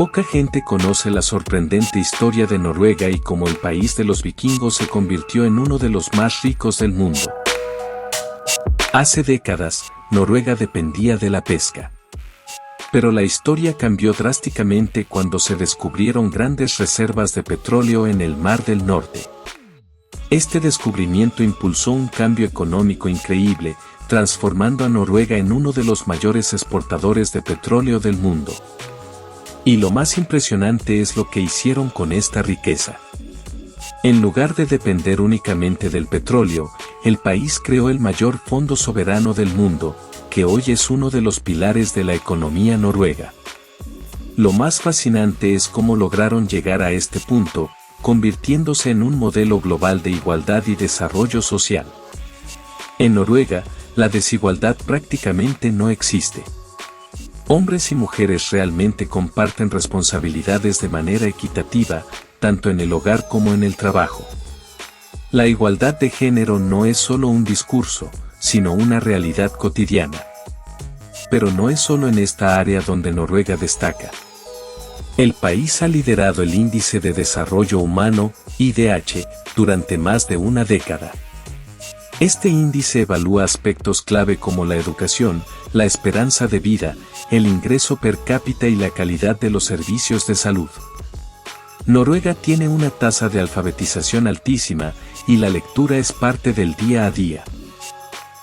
Poca gente conoce la sorprendente historia de Noruega y cómo el país de los vikingos se convirtió en uno de los más ricos del mundo. Hace décadas, Noruega dependía de la pesca. Pero la historia cambió drásticamente cuando se descubrieron grandes reservas de petróleo en el Mar del Norte. Este descubrimiento impulsó un cambio económico increíble, transformando a Noruega en uno de los mayores exportadores de petróleo del mundo. Y lo más impresionante es lo que hicieron con esta riqueza. En lugar de depender únicamente del petróleo, el país creó el mayor fondo soberano del mundo, que hoy es uno de los pilares de la economía noruega. Lo más fascinante es cómo lograron llegar a este punto, convirtiéndose en un modelo global de igualdad y desarrollo social. En Noruega, la desigualdad prácticamente no existe. Hombres y mujeres realmente comparten responsabilidades de manera equitativa, tanto en el hogar como en el trabajo. La igualdad de género no es solo un discurso, sino una realidad cotidiana. Pero no es solo en esta área donde Noruega destaca. El país ha liderado el Índice de Desarrollo Humano, IDH, durante más de una década. Este índice evalúa aspectos clave como la educación, la esperanza de vida, el ingreso per cápita y la calidad de los servicios de salud. Noruega tiene una tasa de alfabetización altísima, y la lectura es parte del día a día.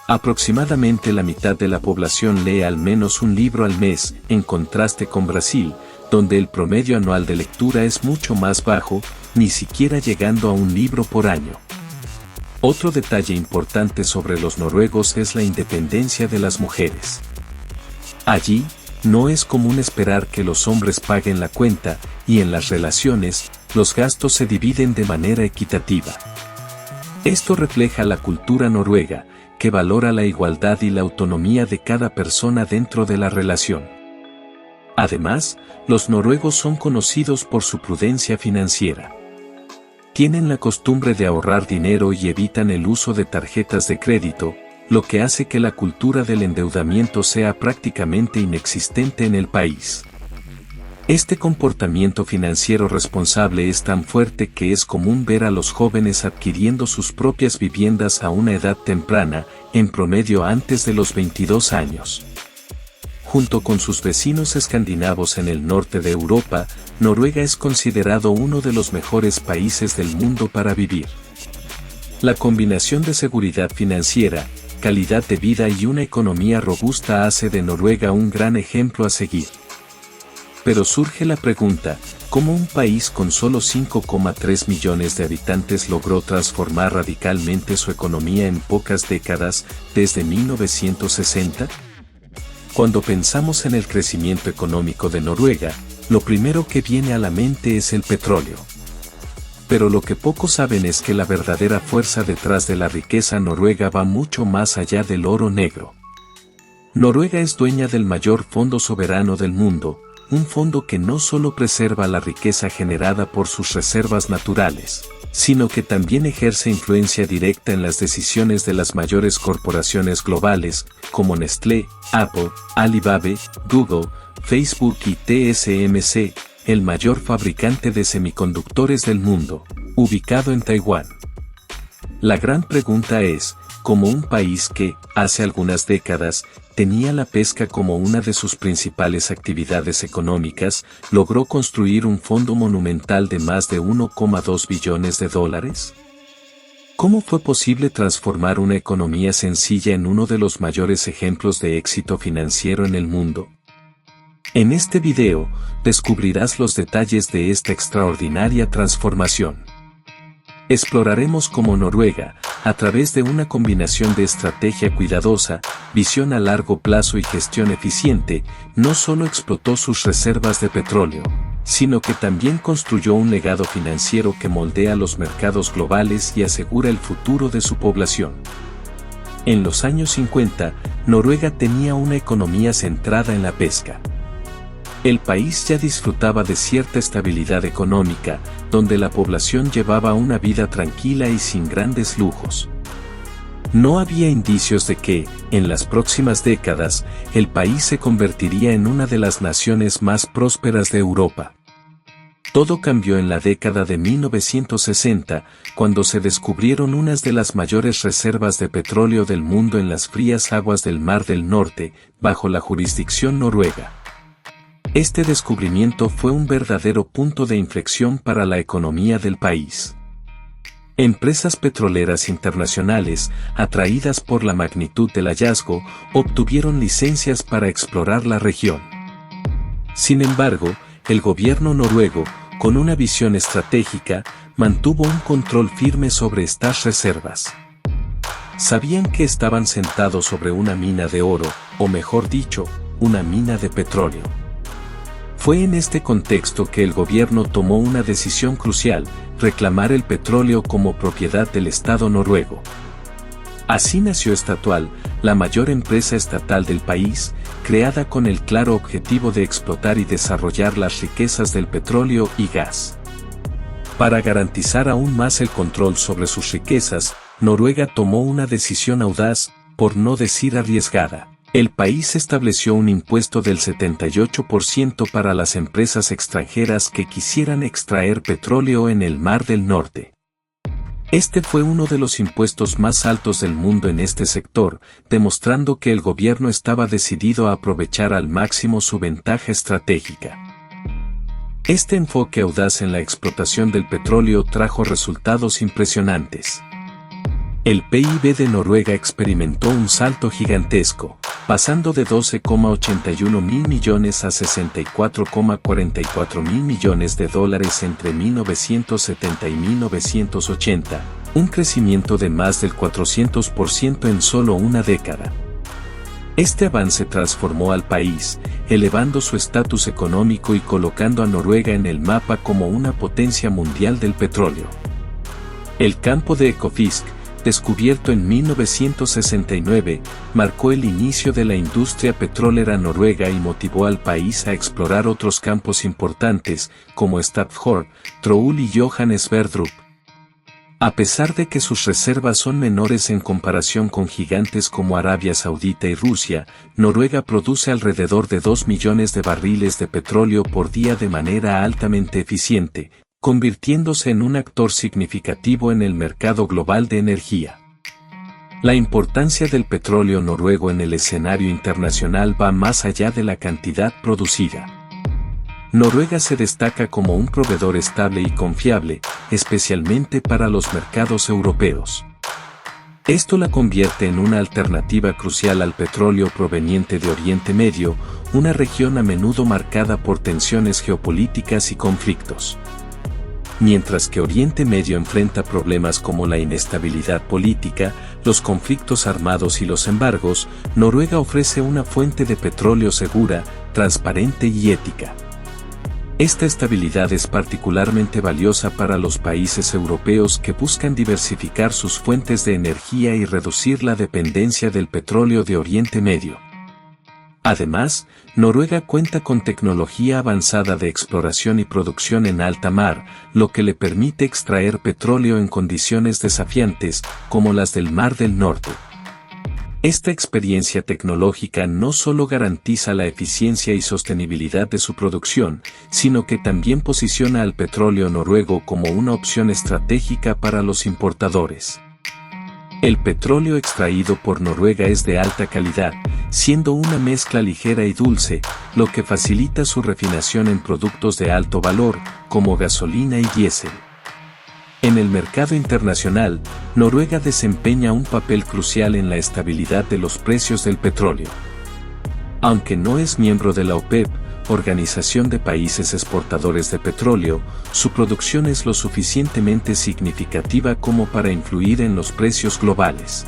Aproximadamente la mitad de la población lee al menos un libro al mes, en contraste con Brasil, donde el promedio anual de lectura es mucho más bajo, ni siquiera llegando a un libro por año. Otro detalle importante sobre los noruegos es la independencia de las mujeres. Allí, no es común esperar que los hombres paguen la cuenta, y en las relaciones, los gastos se dividen de manera equitativa. Esto refleja la cultura noruega, que valora la igualdad y la autonomía de cada persona dentro de la relación. Además, los noruegos son conocidos por su prudencia financiera. Tienen la costumbre de ahorrar dinero y evitan el uso de tarjetas de crédito, lo que hace que la cultura del endeudamiento sea prácticamente inexistente en el país. Este comportamiento financiero responsable es tan fuerte que es común ver a los jóvenes adquiriendo sus propias viviendas a una edad temprana, en promedio antes de los 22 años. Junto con sus vecinos escandinavos en el norte de Europa, Noruega es considerado uno de los mejores países del mundo para vivir. La combinación de seguridad financiera, calidad de vida y una economía robusta hace de Noruega un gran ejemplo a seguir. Pero surge la pregunta, ¿cómo un país con solo 5,3 millones de habitantes logró transformar radicalmente su economía en pocas décadas, desde 1960? Cuando pensamos en el crecimiento económico de Noruega, lo primero que viene a la mente es el petróleo. Pero lo que pocos saben es que la verdadera fuerza detrás de la riqueza noruega va mucho más allá del oro negro. Noruega es dueña del mayor fondo soberano del mundo, un fondo que no solo preserva la riqueza generada por sus reservas naturales, sino que también ejerce influencia directa en las decisiones de las mayores corporaciones globales, como Nestlé, Apple, Alibaba, Google, Facebook y TSMC, el mayor fabricante de semiconductores del mundo, ubicado en Taiwán. La gran pregunta es, ¿cómo un país que, hace algunas décadas, tenía la pesca como una de sus principales actividades económicas, logró construir un fondo monumental de más de 1,2 billones de dólares? ¿Cómo fue posible transformar una economía sencilla en uno de los mayores ejemplos de éxito financiero en el mundo? En este video, descubrirás los detalles de esta extraordinaria transformación. Exploraremos cómo Noruega, a través de una combinación de estrategia cuidadosa, visión a largo plazo y gestión eficiente, no solo explotó sus reservas de petróleo, sino que también construyó un legado financiero que moldea los mercados globales y asegura el futuro de su población. En los años 50, Noruega tenía una economía centrada en la pesca. El país ya disfrutaba de cierta estabilidad económica, donde la población llevaba una vida tranquila y sin grandes lujos. No había indicios de que, en las próximas décadas, el país se convertiría en una de las naciones más prósperas de Europa. Todo cambió en la década de 1960, cuando se descubrieron unas de las mayores reservas de petróleo del mundo en las frías aguas del Mar del Norte, bajo la jurisdicción noruega. Este descubrimiento fue un verdadero punto de inflexión para la economía del país. Empresas petroleras internacionales, atraídas por la magnitud del hallazgo, obtuvieron licencias para explorar la región. Sin embargo, el gobierno noruego, con una visión estratégica, mantuvo un control firme sobre estas reservas. Sabían que estaban sentados sobre una mina de oro, o mejor dicho, una mina de petróleo. Fue en este contexto que el gobierno tomó una decisión crucial: reclamar el petróleo como propiedad del Estado noruego. Así nació Statoil, la mayor empresa estatal del país, creada con el claro objetivo de explotar y desarrollar las riquezas del petróleo y gas. Para garantizar aún más el control sobre sus riquezas, Noruega tomó una decisión audaz, por no decir arriesgada. El país estableció un impuesto del 78% para las empresas extranjeras que quisieran extraer petróleo en el Mar del Norte. Este fue uno de los impuestos más altos del mundo en este sector, demostrando que el gobierno estaba decidido a aprovechar al máximo su ventaja estratégica. Este enfoque audaz en la explotación del petróleo trajo resultados impresionantes. El PIB de Noruega experimentó un salto gigantesco, pasando de 12,81 mil millones a 64,44 mil millones de dólares entre 1970 y 1980, un crecimiento de más del 400% en solo una década. Este avance transformó al país, elevando su estatus económico y colocando a Noruega en el mapa como una potencia mundial del petróleo. El campo de Ekofisk, descubierto en 1969, marcó el inicio de la industria petrolera noruega y motivó al país a explorar otros campos importantes, como Statfjord, Troll y Johan Sverdrup. A pesar de que sus reservas son menores en comparación con gigantes como Arabia Saudita y Rusia, Noruega produce alrededor de 2 millones de barriles de petróleo por día de manera altamente eficiente, convirtiéndose en un actor significativo en el mercado global de energía. La importancia del petróleo noruego en el escenario internacional va más allá de la cantidad producida. Noruega se destaca como un proveedor estable y confiable, especialmente para los mercados europeos. Esto la convierte en una alternativa crucial al petróleo proveniente de Oriente Medio, una región a menudo marcada por tensiones geopolíticas y conflictos. Mientras que Oriente Medio enfrenta problemas como la inestabilidad política, los conflictos armados y los embargos, Noruega ofrece una fuente de petróleo segura, transparente y ética. Esta estabilidad es particularmente valiosa para los países europeos que buscan diversificar sus fuentes de energía y reducir la dependencia del petróleo de Oriente Medio. Además, Noruega cuenta con tecnología avanzada de exploración y producción en alta mar, lo que le permite extraer petróleo en condiciones desafiantes, como las del Mar del Norte. Esta experiencia tecnológica no solo garantiza la eficiencia y sostenibilidad de su producción, sino que también posiciona al petróleo noruego como una opción estratégica para los importadores. El petróleo extraído por Noruega es de alta calidad, siendo una mezcla ligera y dulce, lo que facilita su refinación en productos de alto valor, como gasolina y diésel. En el mercado internacional, Noruega desempeña un papel crucial en la estabilidad de los precios del petróleo. Aunque no es miembro de la OPEP, Organización de Países Exportadores de Petróleo, su producción es lo suficientemente significativa como para influir en los precios globales.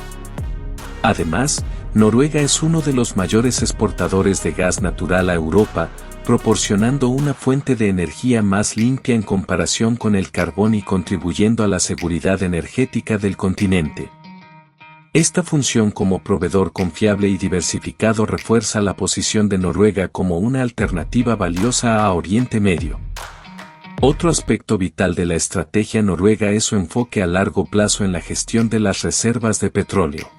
Además, Noruega es uno de los mayores exportadores de gas natural a Europa, proporcionando una fuente de energía más limpia en comparación con el carbón y contribuyendo a la seguridad energética del continente. Esta función como proveedor confiable y diversificado refuerza la posición de Noruega como una alternativa valiosa a Oriente Medio. Otro aspecto vital de la estrategia noruega es su enfoque a largo plazo en la gestión de las reservas de petróleo.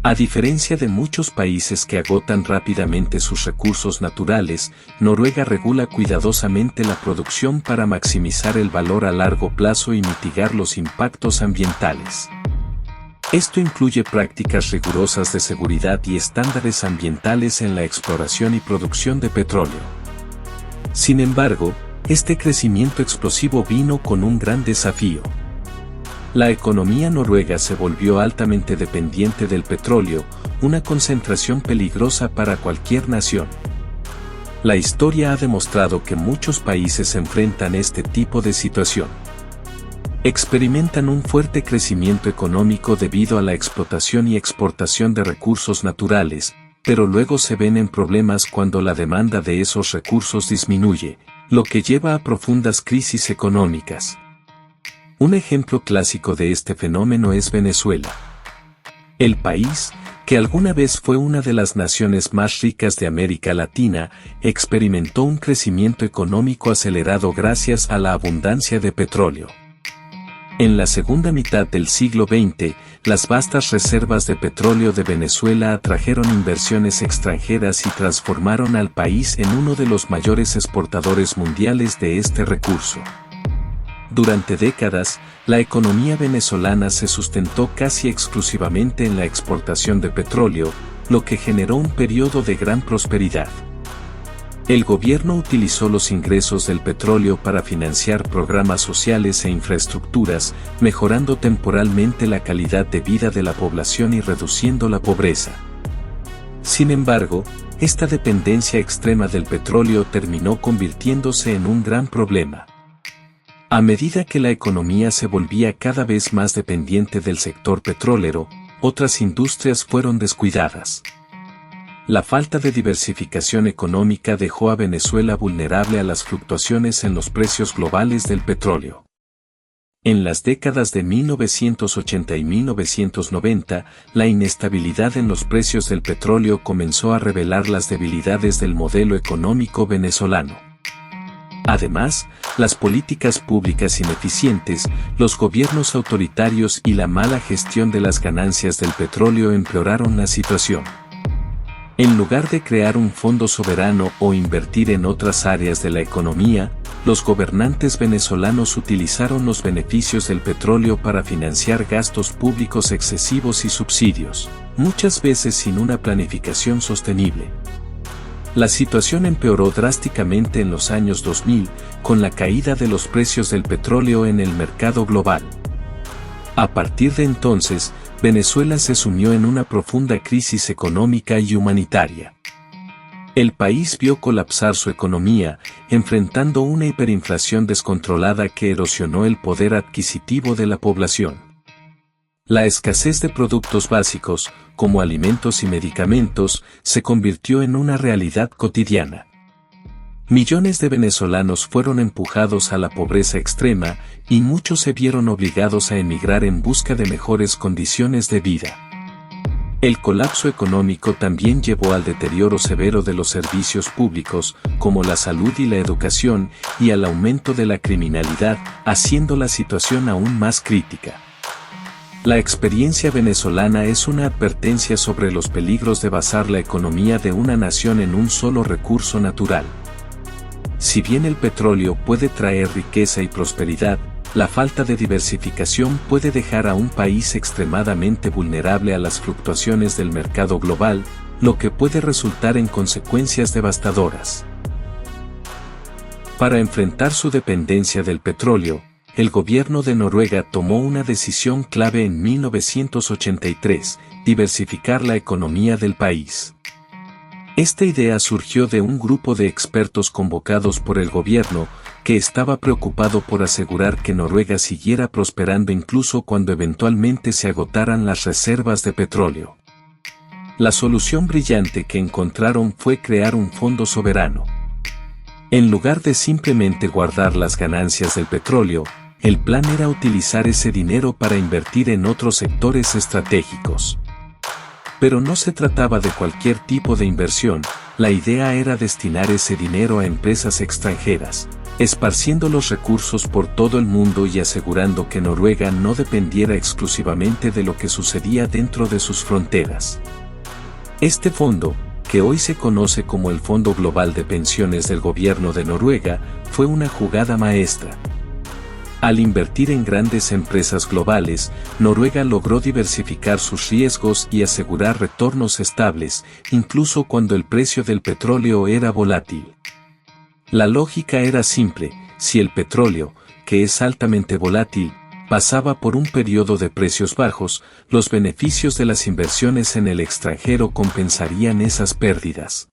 A diferencia de muchos países que agotan rápidamente sus recursos naturales, Noruega regula cuidadosamente la producción para maximizar el valor a largo plazo y mitigar los impactos ambientales. Esto incluye prácticas rigurosas de seguridad y estándares ambientales en la exploración y producción de petróleo. Sin embargo, este crecimiento explosivo vino con un gran desafío. La economía noruega se volvió altamente dependiente del petróleo, una concentración peligrosa para cualquier nación. La historia ha demostrado que muchos países enfrentan este tipo de situación. Experimentan un fuerte crecimiento económico debido a la explotación y exportación de recursos naturales, pero luego se ven en problemas cuando la demanda de esos recursos disminuye, lo que lleva a profundas crisis económicas. Un ejemplo clásico de este fenómeno es Venezuela. El país, que alguna vez fue una de las naciones más ricas de América Latina, experimentó un crecimiento económico acelerado gracias a la abundancia de petróleo. En la segunda mitad del siglo XX, las vastas reservas de petróleo de Venezuela atrajeron inversiones extranjeras y transformaron al país en uno de los mayores exportadores mundiales de este recurso. Durante décadas, la economía venezolana se sustentó casi exclusivamente en la exportación de petróleo, lo que generó un periodo de gran prosperidad. El gobierno utilizó los ingresos del petróleo para financiar programas sociales e infraestructuras, mejorando temporalmente la calidad de vida de la población y reduciendo la pobreza. Sin embargo, esta dependencia extrema del petróleo terminó convirtiéndose en un gran problema. A medida que la economía se volvía cada vez más dependiente del sector petrolero, otras industrias fueron descuidadas. La falta de diversificación económica dejó a Venezuela vulnerable a las fluctuaciones en los precios globales del petróleo. En las décadas de 1980 y 1990, la inestabilidad en los precios del petróleo comenzó a revelar las debilidades del modelo económico venezolano. Además, las políticas públicas ineficientes, los gobiernos autoritarios y la mala gestión de las ganancias del petróleo empeoraron la situación. En lugar de crear un fondo soberano o invertir en otras áreas de la economía, los gobernantes venezolanos utilizaron los beneficios del petróleo para financiar gastos públicos excesivos y subsidios, muchas veces sin una planificación sostenible. La situación empeoró drásticamente en los años 2000, con la caída de los precios del petróleo en el mercado global. A partir de entonces, Venezuela se sumió en una profunda crisis económica y humanitaria. El país vio colapsar su economía, enfrentando una hiperinflación descontrolada que erosionó el poder adquisitivo de la población. La escasez de productos básicos, como alimentos y medicamentos, se convirtió en una realidad cotidiana. Millones de venezolanos fueron empujados a la pobreza extrema y muchos se vieron obligados a emigrar en busca de mejores condiciones de vida. El colapso económico también llevó al deterioro severo de los servicios públicos, como la salud y la educación, y al aumento de la criminalidad, haciendo la situación aún más crítica. La experiencia venezolana es una advertencia sobre los peligros de basar la economía de una nación en un solo recurso natural. Si bien el petróleo puede traer riqueza y prosperidad, la falta de diversificación puede dejar a un país extremadamente vulnerable a las fluctuaciones del mercado global, lo que puede resultar en consecuencias devastadoras. Para enfrentar su dependencia del petróleo, el gobierno de Noruega tomó una decisión clave en 1983, diversificar la economía del país. Esta idea surgió de un grupo de expertos convocados por el gobierno, que estaba preocupado por asegurar que Noruega siguiera prosperando incluso cuando eventualmente se agotaran las reservas de petróleo. La solución brillante que encontraron fue crear un fondo soberano. En lugar de simplemente guardar las ganancias del petróleo, el plan era utilizar ese dinero para invertir en otros sectores estratégicos. Pero no se trataba de cualquier tipo de inversión, la idea era destinar ese dinero a empresas extranjeras, esparciendo los recursos por todo el mundo y asegurando que Noruega no dependiera exclusivamente de lo que sucedía dentro de sus fronteras. Este fondo, que hoy se conoce como el Fondo Global de Pensiones del Gobierno de Noruega, fue una jugada maestra. Al invertir en grandes empresas globales, Noruega logró diversificar sus riesgos y asegurar retornos estables, incluso cuando el precio del petróleo era volátil. La lógica era simple: si el petróleo, que es altamente volátil, pasaba por un periodo de precios bajos, los beneficios de las inversiones en el extranjero compensarían esas pérdidas.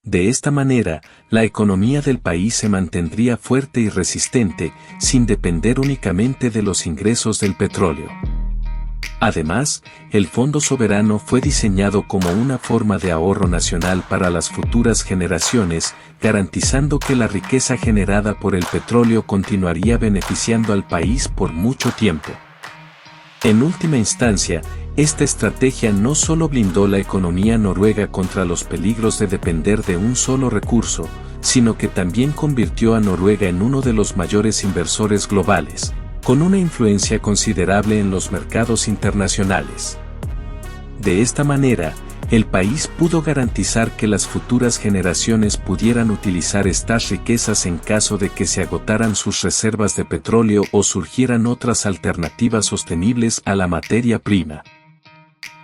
De esta manera, la economía del país se mantendría fuerte y resistente, sin depender únicamente de los ingresos del petróleo. Además, el Fondo Soberano fue diseñado como una forma de ahorro nacional para las futuras generaciones, garantizando que la riqueza generada por el petróleo continuaría beneficiando al país por mucho tiempo. En última instancia, esta estrategia no solo blindó la economía noruega contra los peligros de depender de un solo recurso, sino que también convirtió a Noruega en uno de los mayores inversores globales, con una influencia considerable en los mercados internacionales. De esta manera, el país pudo garantizar que las futuras generaciones pudieran utilizar estas riquezas en caso de que se agotaran sus reservas de petróleo o surgieran otras alternativas sostenibles a la materia prima.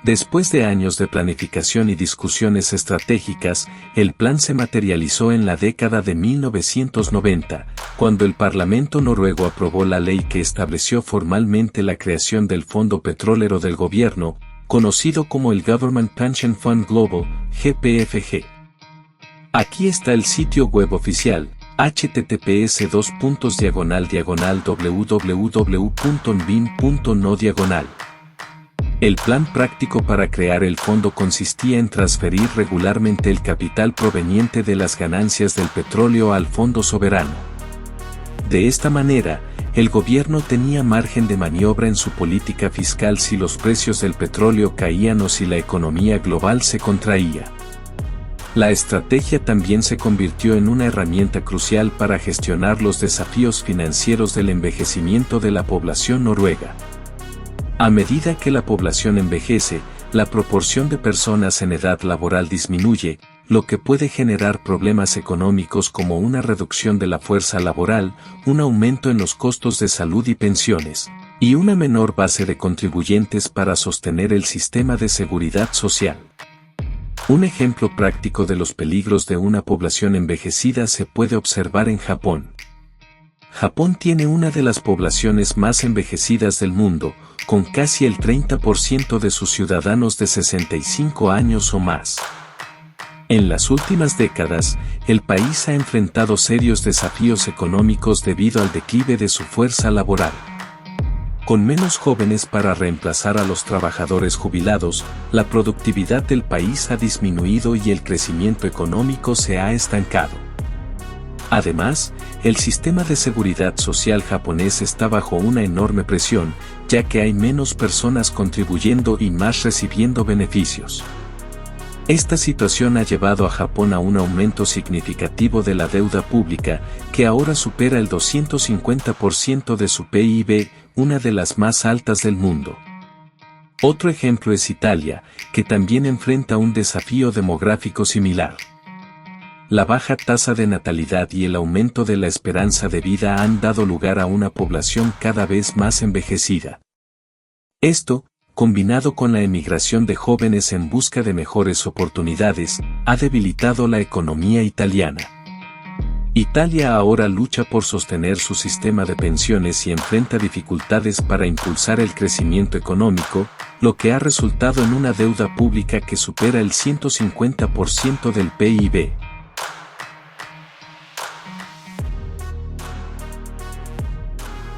Después de años de planificación y discusiones estratégicas, el plan se materializó en la década de 1990, cuando el Parlamento noruego aprobó la ley que estableció formalmente la creación del Fondo Petrolero del Gobierno, conocido como el Government Pension Fund Global, GPFG. Aquí está el sitio web oficial: https://www.nbin.no/. El plan práctico para crear el fondo consistía en transferir regularmente el capital proveniente de las ganancias del petróleo al fondo soberano. De esta manera, el gobierno tenía margen de maniobra en su política fiscal si los precios del petróleo caían o si la economía global se contraía. La estrategia también se convirtió en una herramienta crucial para gestionar los desafíos financieros del envejecimiento de la población noruega. A medida que la población envejece, la proporción de personas en edad laboral disminuye, lo que puede generar problemas económicos como una reducción de la fuerza laboral, un aumento en los costos de salud y pensiones, y una menor base de contribuyentes para sostener el sistema de seguridad social. Un ejemplo práctico de los peligros de una población envejecida se puede observar en Japón. Japón tiene una de las poblaciones más envejecidas del mundo, con casi el 30% de sus ciudadanos de 65 años o más. En las últimas décadas, el país ha enfrentado serios desafíos económicos debido al declive de su fuerza laboral. Con menos jóvenes para reemplazar a los trabajadores jubilados, la productividad del país ha disminuido y el crecimiento económico se ha estancado. Además, el sistema de seguridad social japonés está bajo una enorme presión, ya que hay menos personas contribuyendo y más recibiendo beneficios. Esta situación ha llevado a Japón a un aumento significativo de la deuda pública, que ahora supera el 250% de su PIB, una de las más altas del mundo. Otro ejemplo es Italia, que también enfrenta un desafío demográfico similar. La baja tasa de natalidad y el aumento de la esperanza de vida han dado lugar a una población cada vez más envejecida. Esto, combinado con la emigración de jóvenes en busca de mejores oportunidades, ha debilitado la economía italiana. Italia ahora lucha por sostener su sistema de pensiones y enfrenta dificultades para impulsar el crecimiento económico, lo que ha resultado en una deuda pública que supera el 150% del PIB.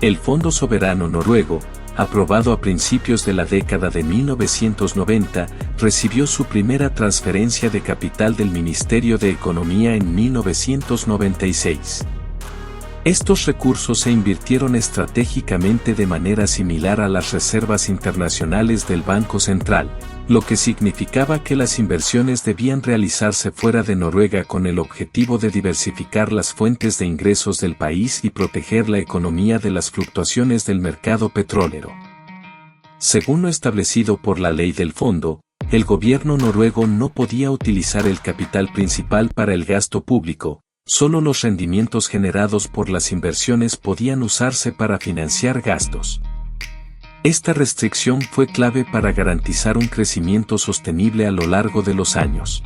El Fondo Soberano Noruego, aprobado a principios de la década de 1990, recibió su primera transferencia de capital del Ministerio de Economía en 1996. Estos recursos se invirtieron estratégicamente de manera similar a las reservas internacionales del Banco Central, lo que significaba que las inversiones debían realizarse fuera de Noruega con el objetivo de diversificar las fuentes de ingresos del país y proteger la economía de las fluctuaciones del mercado petrolero. Según lo establecido por la ley del fondo, el gobierno noruego no podía utilizar el capital principal para el gasto público, solo los rendimientos generados por las inversiones podían usarse para financiar gastos. Esta restricción fue clave para garantizar un crecimiento sostenible a lo largo de los años.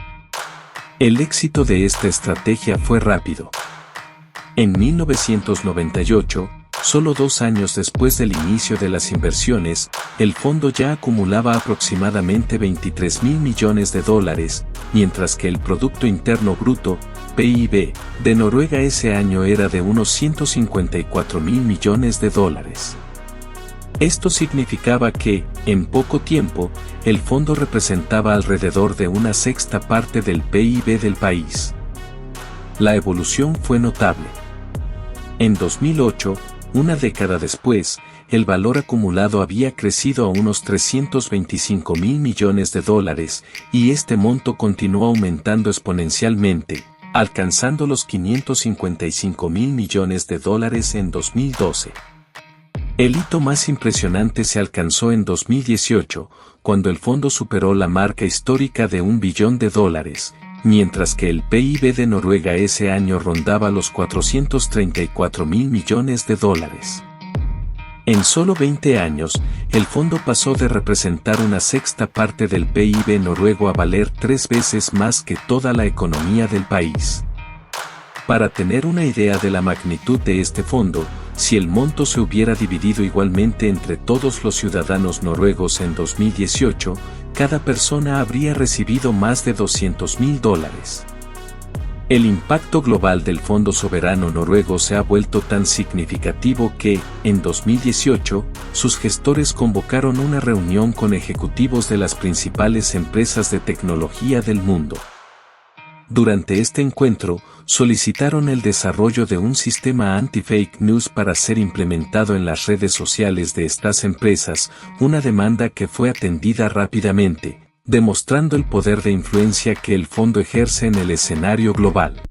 El éxito de esta estrategia fue rápido. En 1998, solo 2 años después del inicio de las inversiones, el fondo ya acumulaba aproximadamente 23.000 millones de dólares, mientras que el Producto Interno Bruto, PIB, de Noruega ese año era de unos 154.000 millones de dólares. Esto significaba que, en poco tiempo, el fondo representaba alrededor de una sexta parte del PIB del país. La evolución fue notable. En 2008, una década después, el valor acumulado había crecido a unos 325.000 millones de dólares, y este monto continuó aumentando exponencialmente, alcanzando los 555.000 millones de dólares en 2012. El hito más impresionante se alcanzó en 2018, cuando el fondo superó la marca histórica de $1 billón, mientras que el PIB de Noruega ese año rondaba los 434.000 millones de dólares. En solo 20 años, el fondo pasó de representar una sexta parte del PIB noruego a valer 3 veces más que toda la economía del país. Para tener una idea de la magnitud de este fondo, si el monto se hubiera dividido igualmente entre todos los ciudadanos noruegos en 2018, cada persona habría recibido más de $200.000. El impacto global del Fondo Soberano Noruego se ha vuelto tan significativo que, en 2018, sus gestores convocaron una reunión con ejecutivos de las principales empresas de tecnología del mundo. Durante este encuentro, solicitaron el desarrollo de un sistema anti-fake news para ser implementado en las redes sociales de estas empresas, una demanda que fue atendida rápidamente, demostrando el poder de influencia que el fondo ejerce en el escenario global.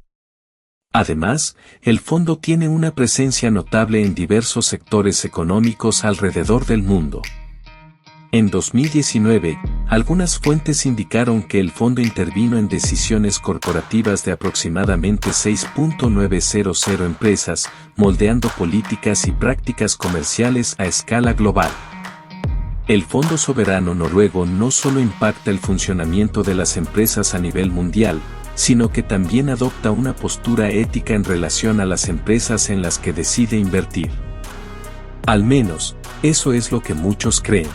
Además, el fondo tiene una presencia notable en diversos sectores económicos alrededor del mundo. En 2019, algunas fuentes indicaron que el fondo intervino en decisiones corporativas de aproximadamente 6.900 empresas, moldeando políticas y prácticas comerciales a escala global. El Fondo Soberano Noruego no solo impacta el funcionamiento de las empresas a nivel mundial, sino que también adopta una postura ética en relación a las empresas en las que decide invertir. Al menos, eso es lo que muchos creen.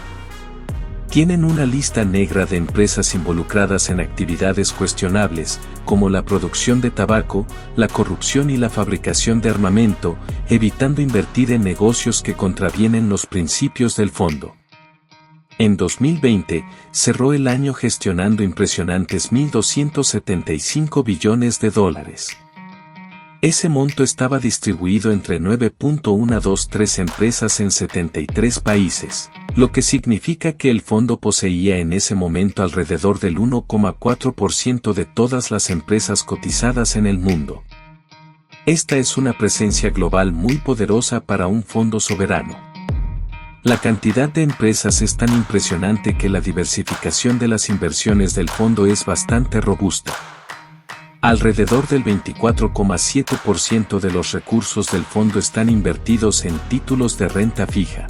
Tienen una lista negra de empresas involucradas en actividades cuestionables, como la producción de tabaco, la corrupción y la fabricación de armamento, evitando invertir en negocios que contravienen los principios del fondo. En 2020, cerró el año gestionando impresionantes $1.275 billones. Ese monto estaba distribuido entre 9.123 empresas en 73 países, lo que significa que el fondo poseía en ese momento alrededor del 1,4% de todas las empresas cotizadas en el mundo. Esta es una presencia global muy poderosa para un fondo soberano. La cantidad de empresas es tan impresionante que la diversificación de las inversiones del fondo es bastante robusta. Alrededor del 24,7% de los recursos del fondo están invertidos en títulos de renta fija.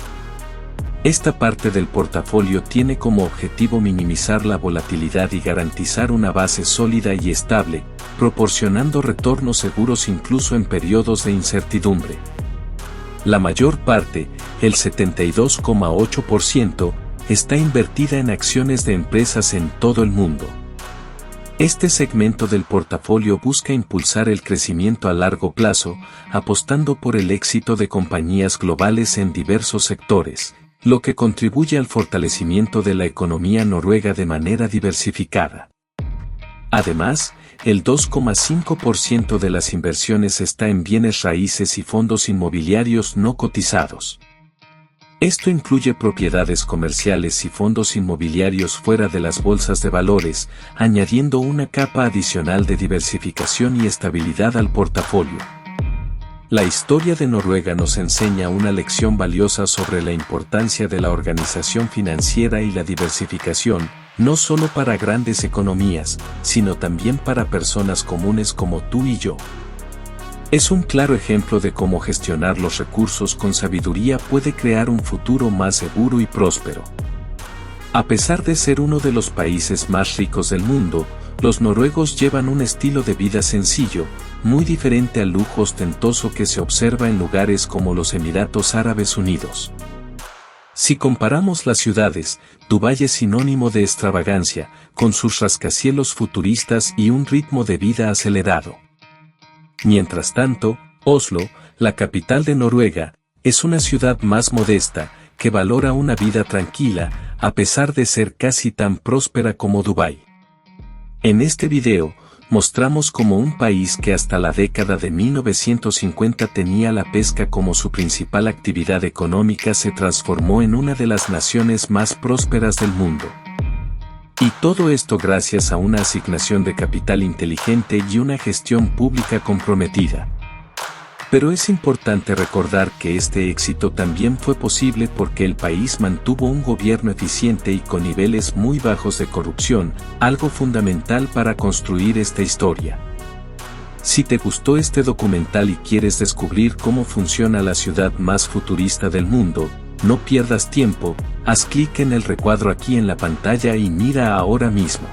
Esta parte del portafolio tiene como objetivo minimizar la volatilidad y garantizar una base sólida y estable, proporcionando retornos seguros incluso en periodos de incertidumbre. La mayor parte, el 72,8%, está invertida en acciones de empresas en todo el mundo. Este segmento del portafolio busca impulsar el crecimiento a largo plazo, apostando por el éxito de compañías globales en diversos sectores, lo que contribuye al fortalecimiento de la economía noruega de manera diversificada. Además, el 2,5% de las inversiones está en bienes raíces y fondos inmobiliarios no cotizados. Esto incluye propiedades comerciales y fondos inmobiliarios fuera de las bolsas de valores, añadiendo una capa adicional de diversificación y estabilidad al portafolio. La historia de Noruega nos enseña una lección valiosa sobre la importancia de la organización financiera y la diversificación, no solo para grandes economías, sino también para personas comunes como tú y yo. Es un claro ejemplo de cómo gestionar los recursos con sabiduría puede crear un futuro más seguro y próspero. A pesar de ser uno de los países más ricos del mundo, los noruegos llevan un estilo de vida sencillo, muy diferente al lujo ostentoso que se observa en lugares como los Emiratos Árabes Unidos. Si comparamos las ciudades, Dubái es sinónimo de extravagancia, con sus rascacielos futuristas y un ritmo de vida acelerado. Mientras tanto, Oslo, la capital de Noruega, es una ciudad más modesta, que valora una vida tranquila, a pesar de ser casi tan próspera como Dubái. En este video, mostramos cómo un país que hasta la década de 1950 tenía la pesca como su principal actividad económica se transformó en una de las naciones más prósperas del mundo. Y todo esto gracias a una asignación de capital inteligente y una gestión pública comprometida. Pero es importante recordar que este éxito también fue posible porque el país mantuvo un gobierno eficiente y con niveles muy bajos de corrupción, algo fundamental para construir esta historia. Si te gustó este documental y quieres descubrir cómo funciona la ciudad más futurista del mundo, no pierdas tiempo, haz clic en el recuadro aquí en la pantalla y mira ahora mismo.